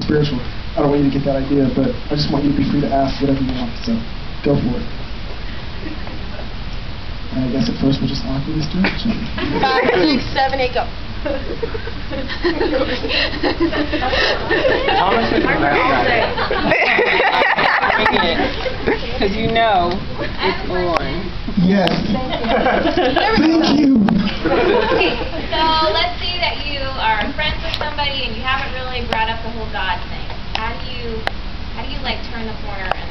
spiritual. I don't want you to get that idea, but I just want you to be free to ask whatever you want, so go for it. And I guess at first we'll just awkwardly do it. 5, 6, 7, 8, go. Thomas was the best guy. Because you know it's on. Yes. Thank you. Okay, so let's say that you are friends with somebody and you haven't really brought up the whole God thing. How do you like turn the corner and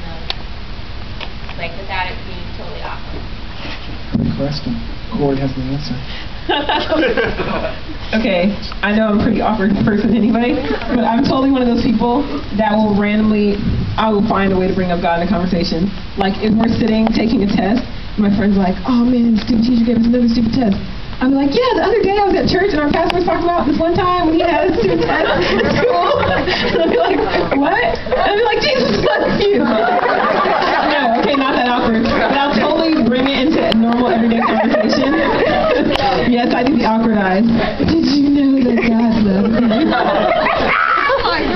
like without it being totally awkward? Good question. Corey has the answer. Okay, I know I'm a pretty awkward person anyway, but I'm totally one of those people that will randomly, I will find a way to bring up God in a conversation. Like if we're sitting taking a test, my friend's like, oh man, the stupid teacher gave us another stupid test. I'm like, yeah, the other day I was at church and our pastor was talking about this one time when he had a stupid test in school. And I'll be like, what? And I'll be like, Jesus loves you. No, okay, not that awkward. But I'll totally bring it into a normal everyday conversation. Yes, I do the awkward eyes. Did you know that God loves you?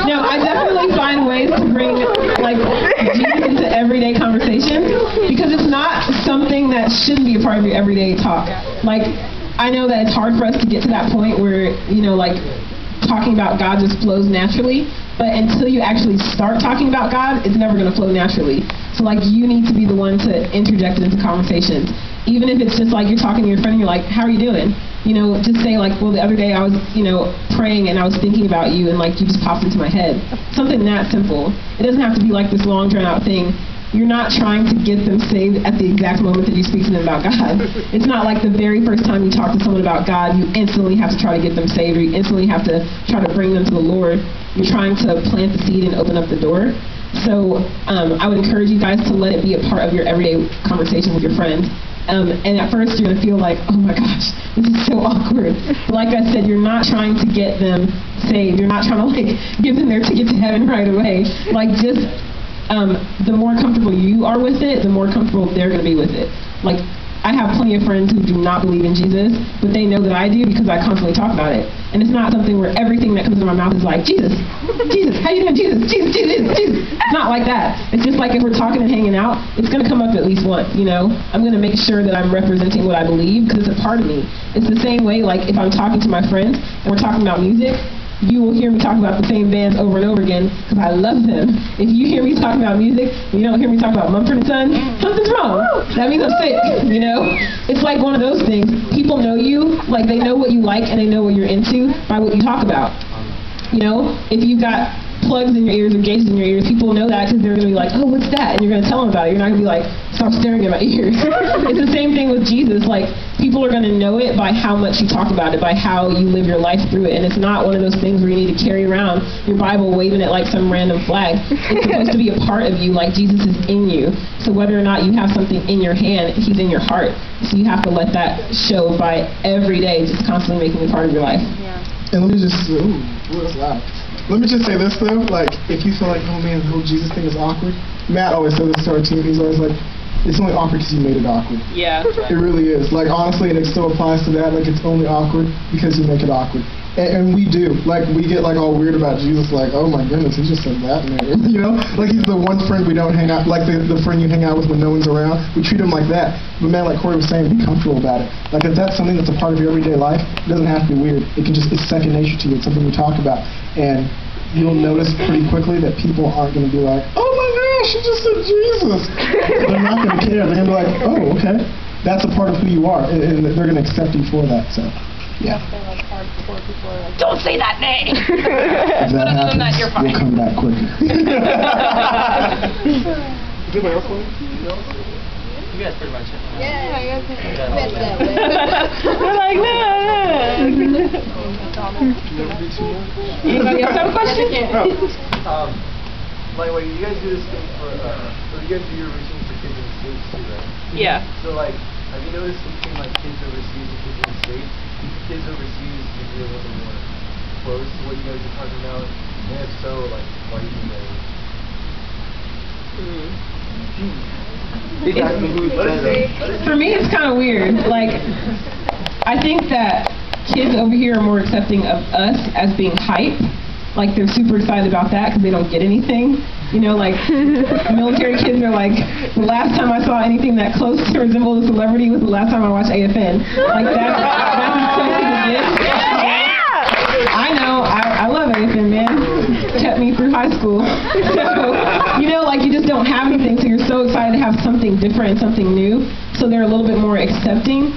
No, I definitely find ways to bring like Jesus into everyday conversations because it's not something that shouldn't be a part of your everyday talk. Like, I know that it's hard for us to get to that point where, you know, like talking about God just flows naturally, but until you actually start talking about God, it's never going to flow naturally. So like you need to be the one to interject it into conversations. Even if it's just like you're talking to your friend and you're like, how are you doing? You know, just say like, well, the other day I was, you know, praying and I was thinking about you and like you just popped into my head. Something that simple. It doesn't have to be like this long drawn out thing. You're not trying to get them saved at the exact moment that you speak to them about God. It's not like the very first time you talk to someone about God, you instantly have to try to get them saved, or you instantly have to try to bring them to the Lord. You're trying to plant the seed and open up the door. So I would encourage you guys to let it be a part of your everyday conversation with your friends. And at first you're going to feel like, oh my gosh, this is so awkward. But like I said, you're not trying to get them saved. You're not trying to like give them their ticket to heaven right away. Like just the more comfortable you are with it, the more comfortable they're going to be with it. Like, I have plenty of friends who do not believe in Jesus, but they know that I do because I constantly talk about it. And it's not something where everything that comes in my mouth is like, Jesus, Jesus, how you doing, Jesus, Jesus, Jesus, Jesus. It's not like that. It's just like if we're talking and hanging out, it's going to come up at least once, you know? I'm going to make sure that I'm representing what I believe because it's a part of me. It's the same way, like, if I'm talking to my friends and we're talking about music, you will hear me talk about the same bands over and over again because I love them. If you hear me talking about music and you don't hear me talk about Mumford & Sons, something's wrong. That means I'm sick, you know? It's like one of those things. People know you, like they know what you like and they know what you're into by what you talk about. You know, if you've got plugs in your ears or gauges in your ears, people know that because they're going to be like, oh, what's that? And you're going to tell them about it. You're not going to be like, stop staring at my ears. It's the same thing with Jesus. Like, people are going to know it by how much you talk about it, by how you live your life through it. And it's not one of those things where you need to carry around your Bible waving it like some random flag. It's supposed to be a part of you, like Jesus is in you. So whether or not you have something in your hand, he's in your heart. So you have to let that show by every day, just constantly making it part of your life. Yeah. And let me just, that's loud. Let me just say this though, like, if you feel like, oh man, the whole Jesus thing is awkward, Matt always says this to our team, he's always like, it's only awkward because you made it awkward. Yeah. It really is. Like, honestly, and it still applies to that, like, it's only awkward because you make it awkward. And we do. Like, we get, like, all weird about Jesus, like, oh my goodness, he just said that, man. You know? Like, he's the one friend we don't hang out, like, the friend you hang out with when no one's around. We treat him like that. But, man, like Corey was saying, be comfortable about it. Like, if that's something that's a part of your everyday life, it doesn't have to be weird. It can just, it's second nature to you. It's something we talk about. And you'll notice pretty quickly that people aren't going to be like, oh my gosh, you just said Jesus. They're not going to care. They're going to be like, oh, okay. That's a part of who you are. And they're going to accept you for that. So, yeah. Don't say that name! If that happens, we'll come back quicker. You guys pretty much. Yeah, I guess that way. We're like, no. Anybody else have a question? Like, you guys do this thing for, you guys do your routines for kids in the States too, right? Yeah. So, like, have you noticed between, like, kids overseas and kids in the States, kids overseas usually a little bit more close to what you guys are talking about? And if so, like, why do you think that is? For me, it's kind of weird. Like, I think that kids over here are more accepting of us as being hype, like they're super excited about that because they don't get anything. You know, like military kids are like, the last time I saw anything that close to resemble a celebrity was the last time I watched AFN. Like that's as close as it gets. I know, I love AFN, man. Kept me through high school. So, you know, like you just don't have anything, so you're so excited to have something different and something new. So they're a little bit more accepting.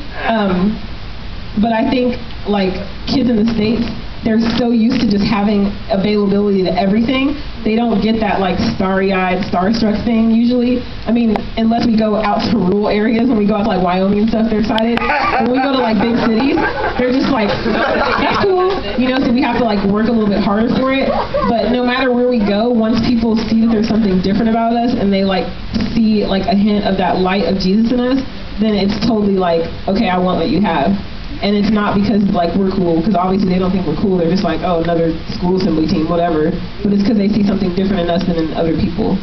But I think, like, kids in the States, they're so used to just having availability to everything. They don't get that, like, starry-eyed, starstruck thing usually. I mean, unless we go out to rural areas, when we go out to, like, Wyoming and stuff, they're excited. When we go to, like, big cities, they're just like, that's cool. You know, so we have to, like, work a little bit harder for it. But no matter where we go, once people see that there's something different about us and they, like, see, like, a hint of that light of Jesus in us, then it's totally like, okay, I want what you have. And it's not because, like, we're cool, because obviously they don't think we're cool. They're just like, oh, another school assembly team, whatever. But it's because they see something different in us than in other people.